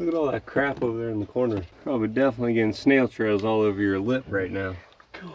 Look at all that crap over there in the corner. Probably definitely getting snail trails all over your lip right now. Cool.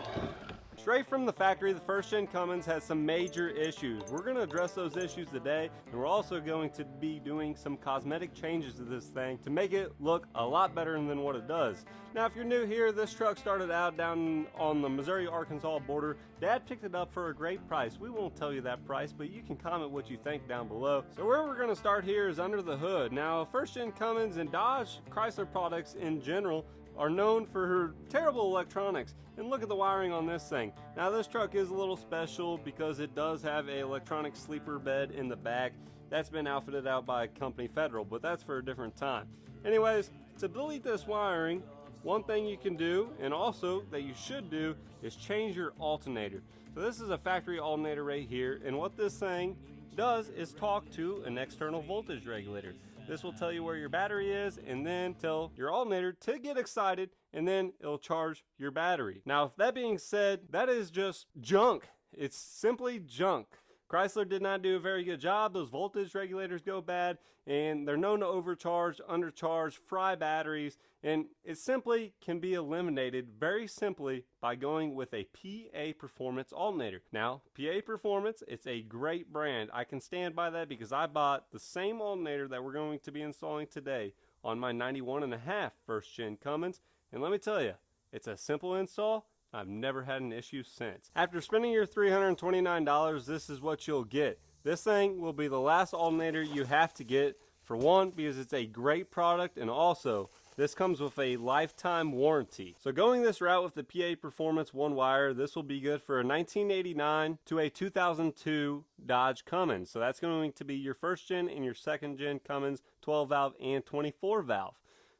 Straight from the factory, the First Gen Cummins has some major issues. We're going to address those issues today, and we're also going to be doing some cosmetic changes to this thing to make it look a lot better than what it does. Now, if you're new here, this truck started out down on the Missouri-Arkansas border. Dad picked it up for a great price. We won't tell you that price, but you can comment what you think down below. So where we're going to start here is under the hood. Now, First Gen Cummins and Dodge Chrysler products in general are known for her terrible electronics. And look at the wiring on this thing. Now this truck is a little special because it does have a electronic sleeper bed in the back. That's been outfitted out by company Federal, but that's for a different time. Anyways, to delete this wiring, one thing you can do, and also that you should do, is change your alternator. So this is a factory alternator right here, and what this thing does is talk to an external voltage regulator. This will tell you where your battery is and then tell your alternator to get excited, and then it'll charge your battery. Now, if that being said, that is just junk. It's simply junk. Chrysler did not do a very good job. Those voltage regulators go bad, and they're known to overcharge, undercharge, fry batteries, and it simply can be eliminated very simply by going with a PA Performance alternator. Now, PA Performance, it's a great brand. I can stand by that because I bought the same alternator that we're going to be installing today on my 91.5 First Gen Cummins, and let me tell you, it's a simple install. I've never had an issue since. After spending your $329, this is what you'll get. This thing will be the last alternator you have to get, for one, because it's a great product, and also this comes with a lifetime warranty. So going this route with the PA Performance one wire, this will be good for a 1989 to a 2002 Dodge Cummins. So that's going to be your first gen and your second gen Cummins 12 valve and 24 valve.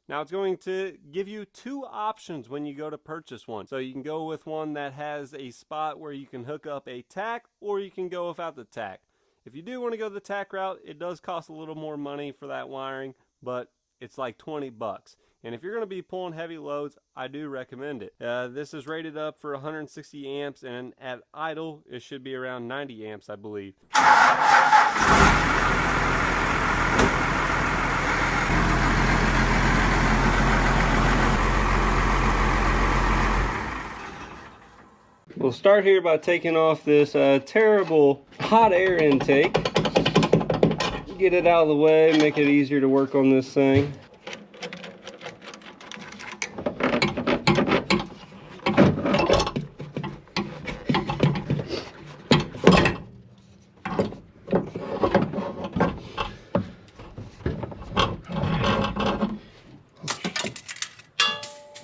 Now it's going to give you two options when you go to purchase one. So you can go with one that has a spot where you can hook up a tack, or you can go without the tack. If you do want to go the tack route, it does cost a little more money for that wiring, but it's like 20 bucks. And if you're going to be pulling heavy loads, I do recommend it. This is rated up for 160 amps, and at idle, it should be around 90 amps, I believe. We'll start here by taking off this terrible hot air intake. Get it out of the way, make it easier to work on this thing.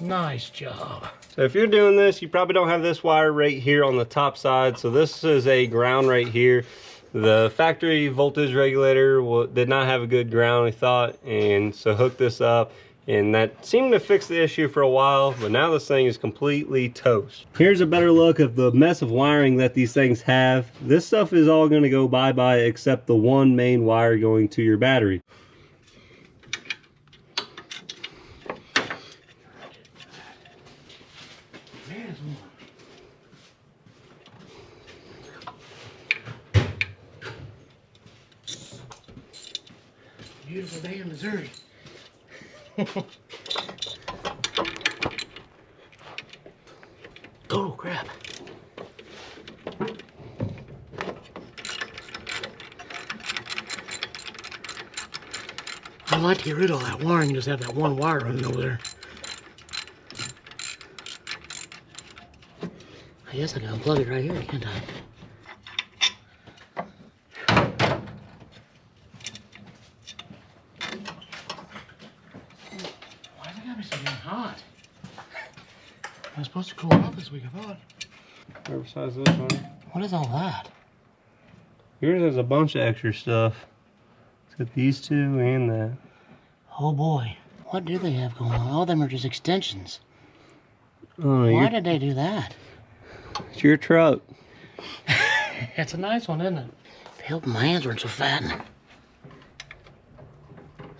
Nice job. So if you're doing this, you probably don't have this wire right here on the top side. So this is a ground right here. The factory voltage regulator did not have a good ground, we thought, and so hooked this up, and that seemed to fix the issue for a while, but now this thing is completely toast. Here's a better look of the mess of wiring that these things have. This stuff is all going to go bye-bye except the one main wire going to your battery. Beautiful day in Missouri. Oh crap. I'd like to get rid of all that wiring, just have that one wire running over there. I guess I can unplug it right here, can't I? Hot. I was supposed to cool off this week, I thought. Whatever size this one. What is all that? Yours has a bunch of extra stuff. It's got these two and that. Oh boy. What do they have going on? All of them are just extensions. Oh, why did they do that? It's your truck. It's a nice one, isn't it? I hope my hands weren't so fat.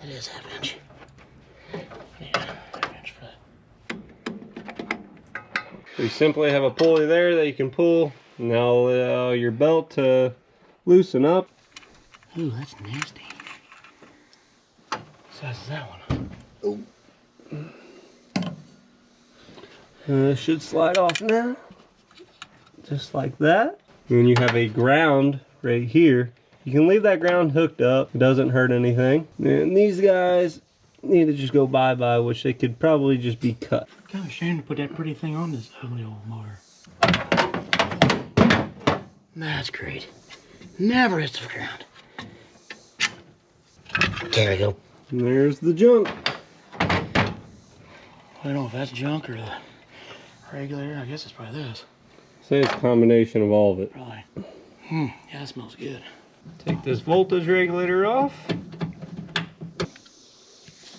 It is half inch. You simply have a pulley there that you can pull, and that'll allow your belt to loosen up. Ooh, that's nasty. What size is that one? Oh. Should slide off now. Just like that. And you have a ground right here. You can leave that ground hooked up. It doesn't hurt anything. And these guys need to just go bye-bye, which they could probably just be cut. Kind of shame to put that pretty thing on this ugly old motor. That's great. Never hits the ground. There we go. And there's the junk. I don't know if that's junk or the regulator. I guess it's probably this. Say it's a combination of all of it. Probably. Yeah, that smells good. Take this voltage regulator off.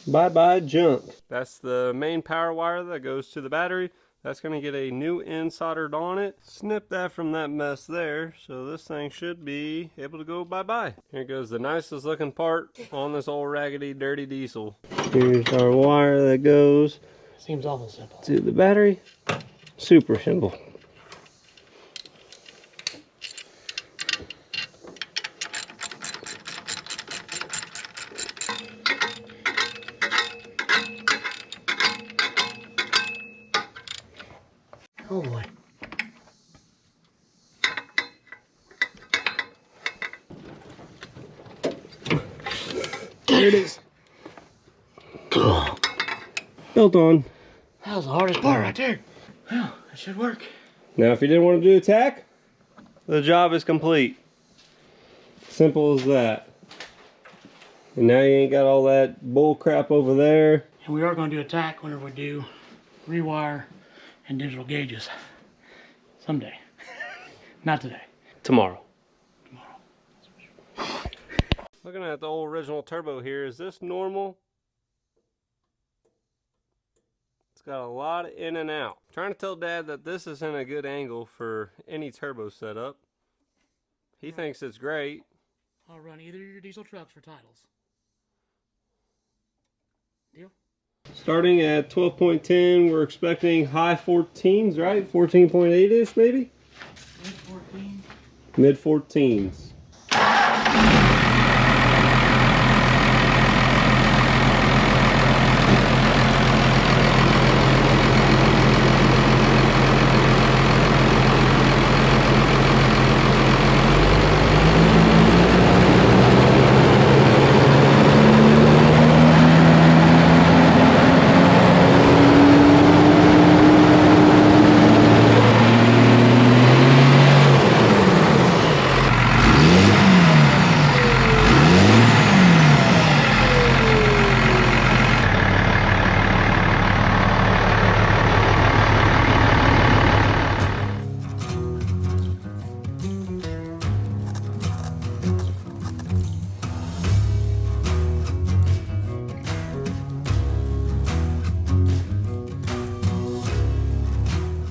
Bye-bye junk. That's the main power wire that goes to the battery. That's going to get a new end soldered on it. Snip that from that mess there. So this thing should be able to go bye-bye. Here goes the nicest looking part on this old raggedy dirty diesel. Here's our wire that goes. Seems awful simple. To the battery. Super simple. Oh boy. There it is. Built on. That was the hardest part right there. Well, that should work. Now if you didn't want to do a tack, the job is complete. Simple as that. And now you ain't got all that bull crap over there. And we are going to do a tack whenever we do rewire and digital gauges. Someday. Not today. Tomorrow. Looking at the old original turbo here, is this normal? It's got a lot of in and out. I'm trying to tell Dad that this isn't a good angle for any turbo setup. He thinks it's great. I'll run either of your diesel trucks for titles. Deal? Starting at 12.10, we're expecting high 14s, right? 14.8-ish maybe? Mid-14. Mid-14s.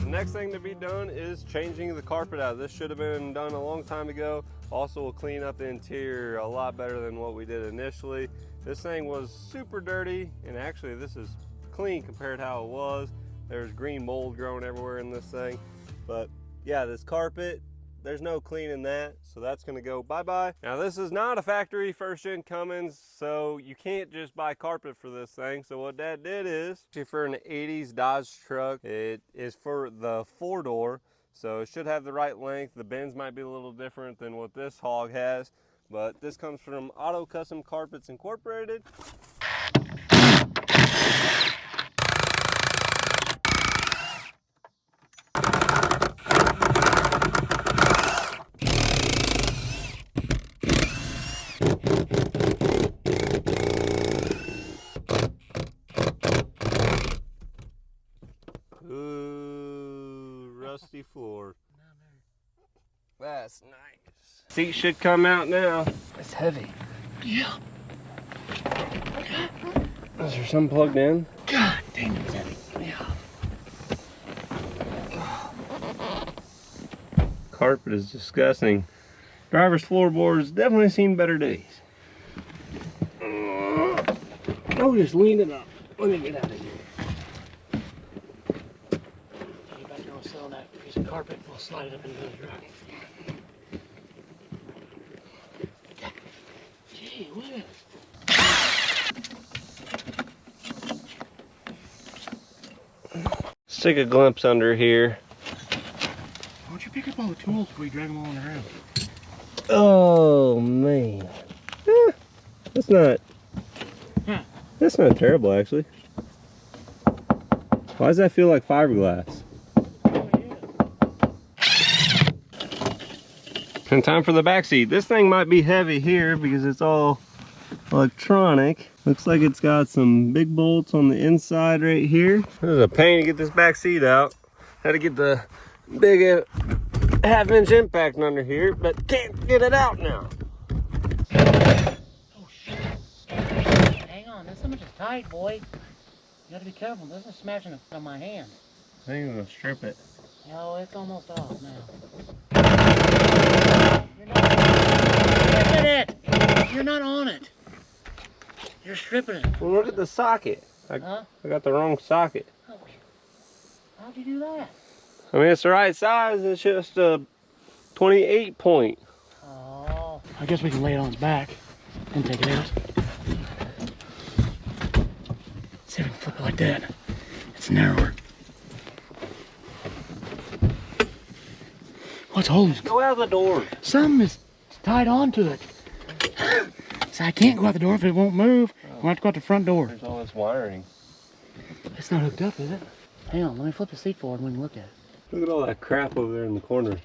Next thing to be done is changing the carpet out. This should have been done a long time ago. Also will clean up the interior a lot better than what we did initially. This thing was super dirty, and actually this is clean compared to how it was. There's green mold growing everywhere in this thing. But yeah, this carpet, there's no cleaning that, so that's gonna go bye-bye. Now this is not a factory First Gen Cummins, so you can't just buy carpet for this thing. So what Dad did is, actually for an 80s Dodge truck, it is for the 4-door, so it should have the right length. The bends might be a little different than what this hog has, but this comes from Auto Custom Carpets Incorporated. Ooh, rusty floor. That's nice. Seat should come out now. It's heavy. Yeah. Is there some plugged in? God dang, it's heavy. Yeah. Carpet is disgusting. Driver's floorboards definitely seen better days. Oh, just lean it up. Let me get out of here. Get back there and sell that piece of carpet. We'll slide it up into the truck. Gee whiz. take a glimpse under here. Why don't you pick up all the tools before you drag them all on the ground? Oh man, that's not terrible actually. Why does that feel like fiberglass? Oh yeah. And time for the back seat. This thing might be heavy here because it's all electronic. Looks like it's got some big bolts on the inside right here. It was a pain to get this back seat out. Had to get the big 1/2-inch impact under here, but can't get it out now. Oh shit. Hang on, this image is tight, boy. You gotta be careful. This is smashing on my hand. I think I'm gonna strip it. No, it's almost off now. You're not stripping it. You're not on it. You're stripping it. Well, look at the socket. I got the wrong socket. Oh, how'd you do that? I mean, it's the right size. It's just a 28 point. Oh. I guess we can lay it on its back and take it out. See if we can flip it like that. It's narrower. What's holding? Go out the door. Something is tied onto it. So I can't go out the door if it won't move. We'll have to go out the front door. There's all this wiring. It's not hooked up, is it? Hang on, let me flip the seat forward and we can look at it. Look at all that crap over there in the corner.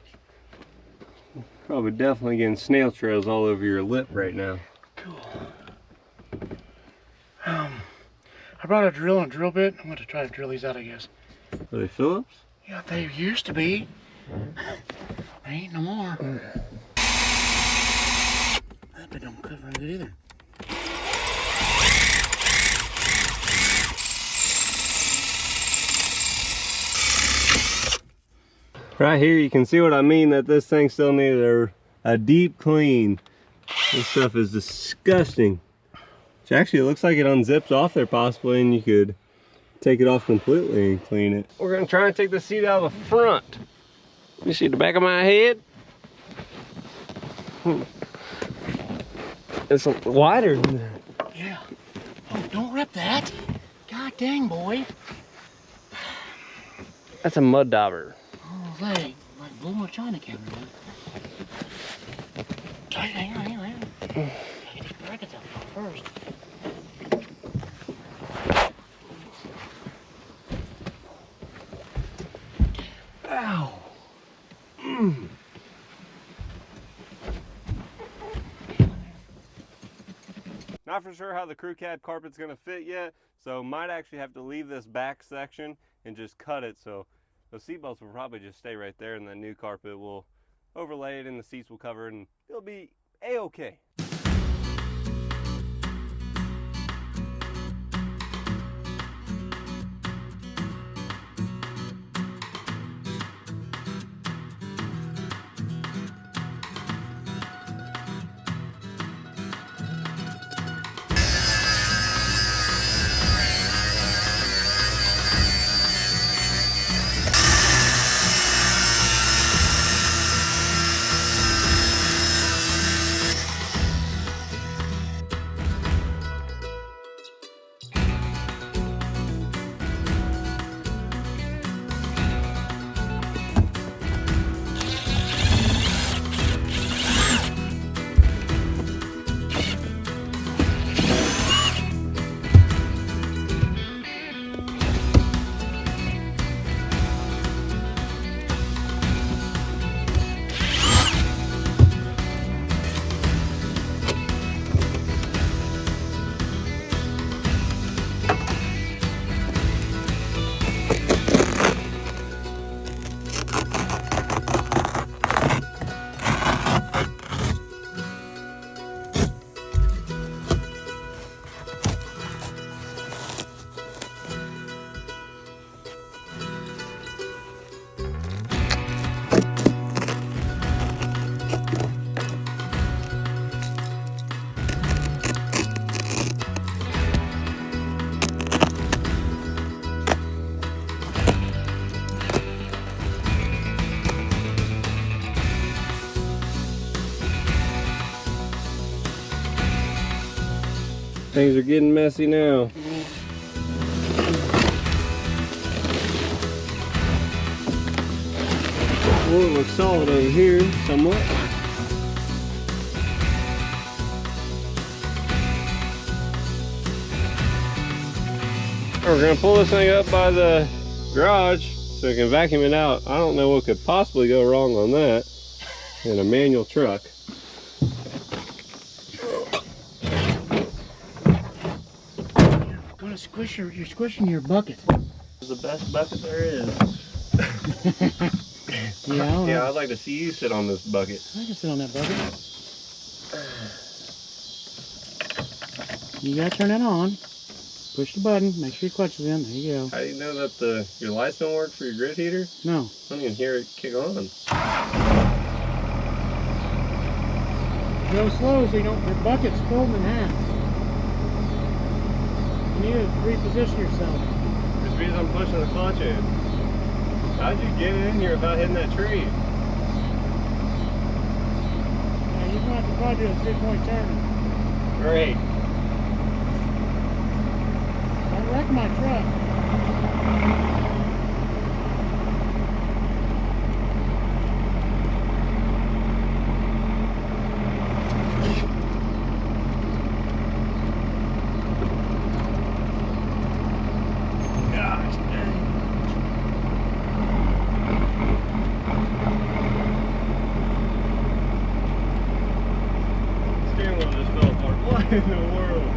Probably definitely getting snail trails all over your lip right now. Cool. I brought a drill and a drill bit. I'm going to try to drill these out, I guess. Are they Phillips? Yeah, they used to be. They ain't no more. That bit don't cut very good either. Right here you can see what I mean, that this thing still needed a deep clean. This stuff is disgusting. Which actually, it looks like it unzips off there possibly, and you could take it off completely and clean it. We're gonna try and take the seat out of the front. You see the back of my head? It's wider than that. Yeah. Oh, don't rip that. God dang, boy. That's a mud dauber. Oh, like blowing a China camera, man. Hang on. Gotta get these brackets out first. Ow. Not for sure how the crew cab carpet's gonna fit yet, so might actually have to leave this back section and just cut it, so those seat belts will probably just stay right there, and the new carpet will overlay it and the seats will cover it, and it'll be a-okay. Things are getting messy now. Oh, it looks solid over here somewhat. We're gonna pull this thing up by the garage so we can vacuum it out. I don't know what could possibly go wrong on that in a manual truck. You're gonna squish you're squishing your bucket. This is the best bucket there is. Yeah, yeah, I'd like to see you sit on this bucket. I can sit on that bucket. You gotta turn that on. Push the button, make sure your clutch is in. There you go. How do you know that your lights don't work for your grid heater? No. I don't even hear it kick on. Go slow so you don't, your bucket's folding in half. You need to reposition yourself. It's because I'm pushing the clutch in. How'd you get in here without hitting that tree? Yeah, you're gonna have to probably do a 3-point turn. Great. Don't wreck my truck. Gosh dang. Steering wheel just fell apart. What in the world?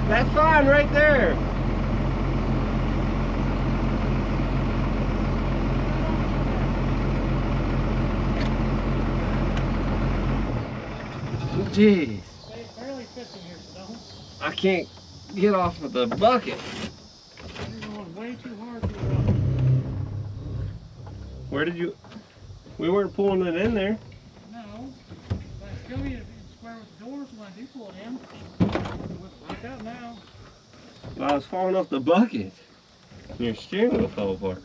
That's fine right there. Jeez. It barely fits in here, Stone. I can't get off of the bucket. You're going way too hard for the Where did you... We weren't pulling it in there. No. But I still need to square with the doors when I do pull it in. Lock out now. Well, I was falling off the bucket. Your steering wheel fell apart.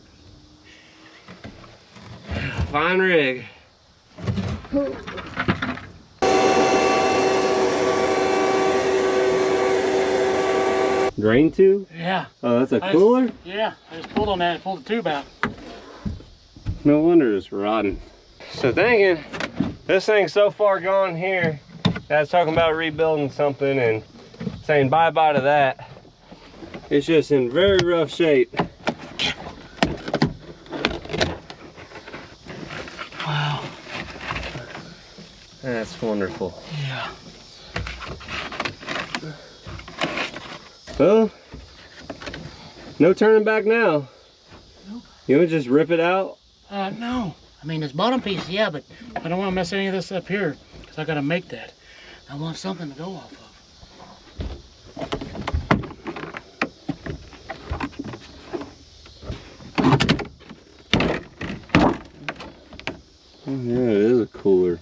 Fine rig. Drain tube? Yeah. Oh, that's a cooler? Yeah. I just pulled on that and pulled the tube out. No wonder it's rotten. So thinking, this thing's so far gone here, I was talking about rebuilding something and saying bye-bye to that. It's just in very rough shape. Wow. That's wonderful. Yeah. Well, no turning back now. Nope. You want to just rip it out? No. I mean, this bottom piece, yeah, but I don't want to mess any of this up here because I got to make that. I want something to go off of. Oh, yeah, it is a cooler.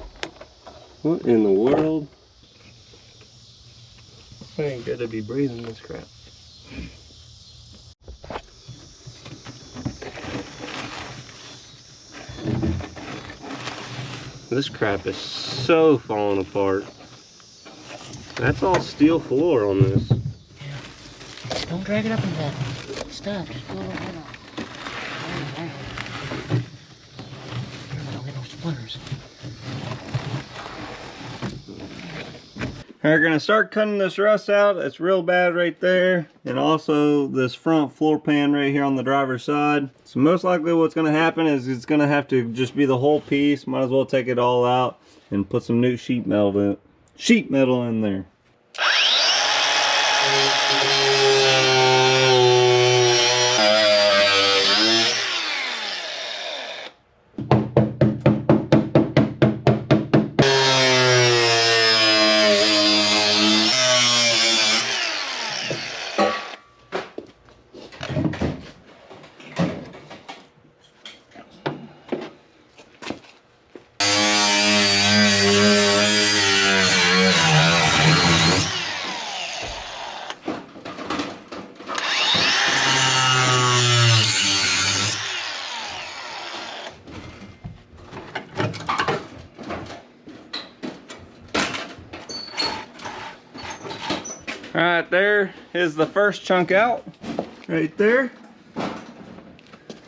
What in the world? It ain't good to be breathing this crap. This crap is so falling apart. That's all steel floor on this. Yeah. Don't drag it up into that stuff. Just pull it right off. Don't get no splinters. We're gonna start cutting this rust out. It's real bad right there. And also this front floor pan right here on the driver's side. So most likely what's gonna happen is it's gonna have to just be the whole piece. Might as well take it all out and put some new sheet metal in there. is the first chunk out right there.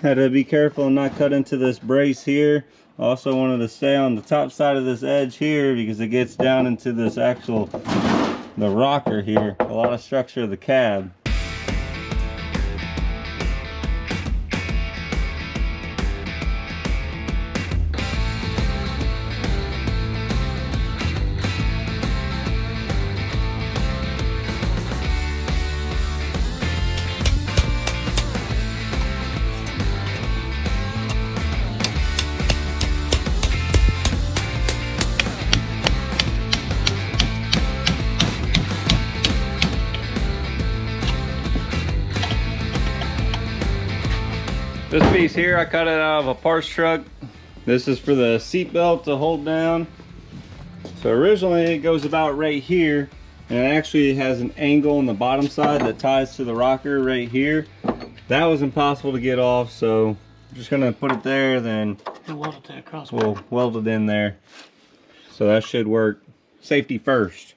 Had to be careful and not cut into this brace here. Also wanted to stay on the top side of this edge here because it gets down into this the rocker here. A lot of structure of the cab. This piece here, I cut it out of a parts truck. This is for the seat belt to hold down. So originally it goes about right here, and it actually has an angle on the bottom side that ties to the rocker right here. That was impossible to get off, so I'm just gonna put it there, then We'll weld it across. we'll weld it in there. So that should work. Safety first.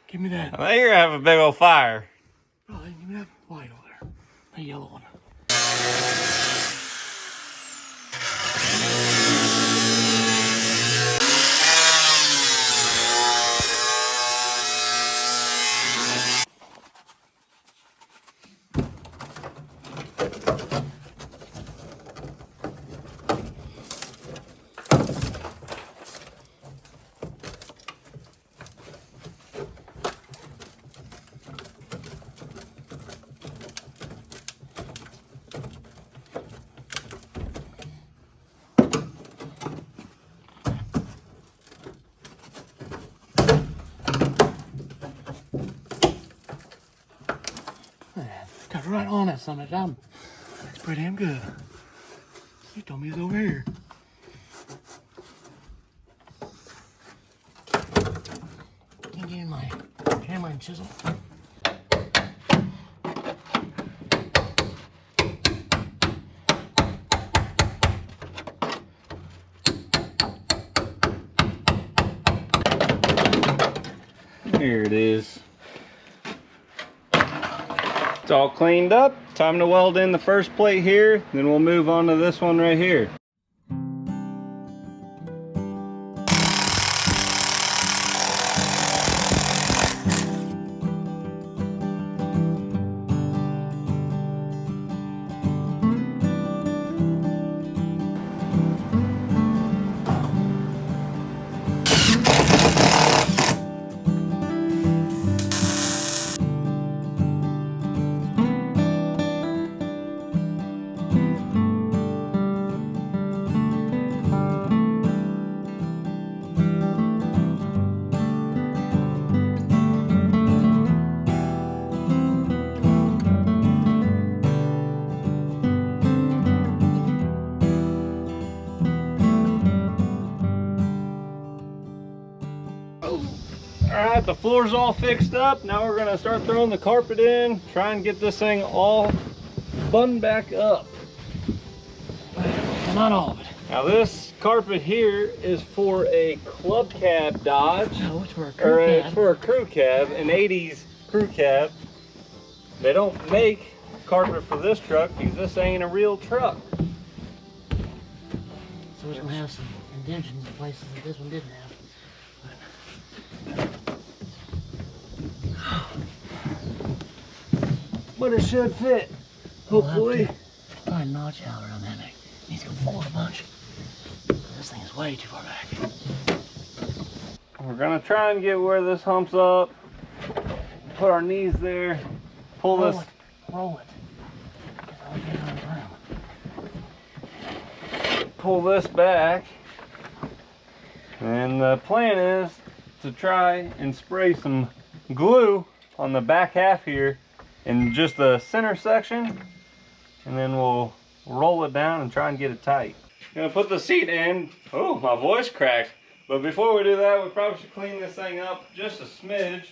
Give me that. I think you're gonna have a big old fire. Oh, give me that white over there. The yellow one. Got right on it some of the time. That's pretty damn good. You told me it's over here. Can you give me my hammer and chisel? Here it is. It's all cleaned up. Time to weld in the first plate here, then we'll move on to this one right here. Alright, the floor's all fixed up. Now we're gonna start throwing the carpet in, try and get this thing all buttoned back up. Not all of it. Now this carpet here is for a club cab Dodge. No, it's for a crew cab. It's for a crew cab, an 80s crew cab. They don't make carpet for this truck because this ain't a real truck. So it's gonna have some indentions in places that this one didn't have. But it should fit, hopefully. Probably notch out around that neck. Needs to go forward a bunch. This thing is way too far back. We're gonna try and get where this humps up. Put our knees there. Pull this. Roll it. I'll get it on the ground. Pull this back. And the plan is to try and spray some glue on the back half here in just the center section, and then we'll roll it down and try and get it tight. Gonna put the seat in. Oh, my voice cracked. But before we do that, we probably should clean this thing up just a smidge.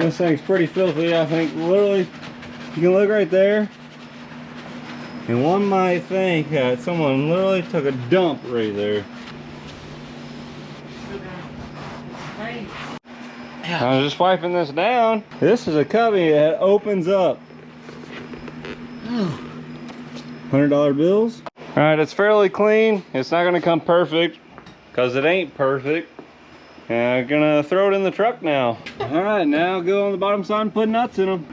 This thing's pretty filthy, I think. Literally, you can look right there. And one might think that someone literally took a dump right there. I was just wiping this down. This is a cubby that opens up. $100 bills. All right, it's fairly clean. It's not gonna come perfect because it ain't perfect. And I'm gonna throw it in the truck now. All right, now go on the bottom side and put nuts in them.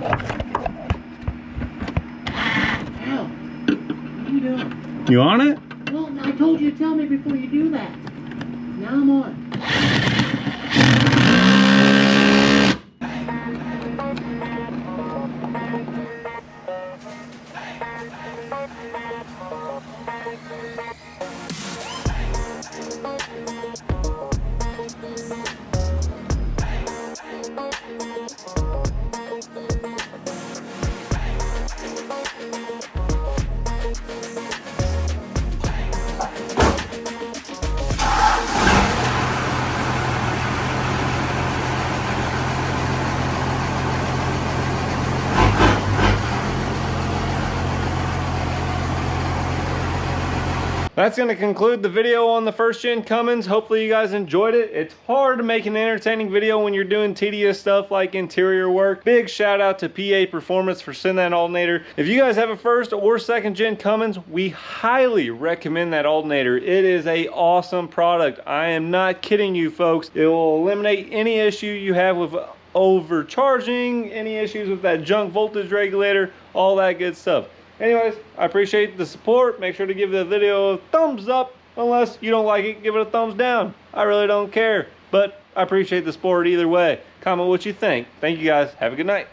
Al, what are you doing? You on it? Well, I told you to tell me before you do that. Now I'm on. That's going to conclude the video on the First Gen Cummins. Hopefully you guys enjoyed it. It's hard to make an entertaining video when you're doing tedious stuff like interior work. Big shout out to PA Performance for sending that alternator. If you guys have a first or second gen Cummins, we highly recommend that alternator. It is a awesome product. I am not kidding you folks. It will eliminate any issue you have with overcharging, any issues with that junk voltage regulator, all that good stuff. Anyways, I appreciate the support. Make sure to give the video a thumbs up. Unless you don't like it, give it a thumbs down. I really don't care. But I appreciate the support either way. Comment what you think. Thank you guys. Have a good night.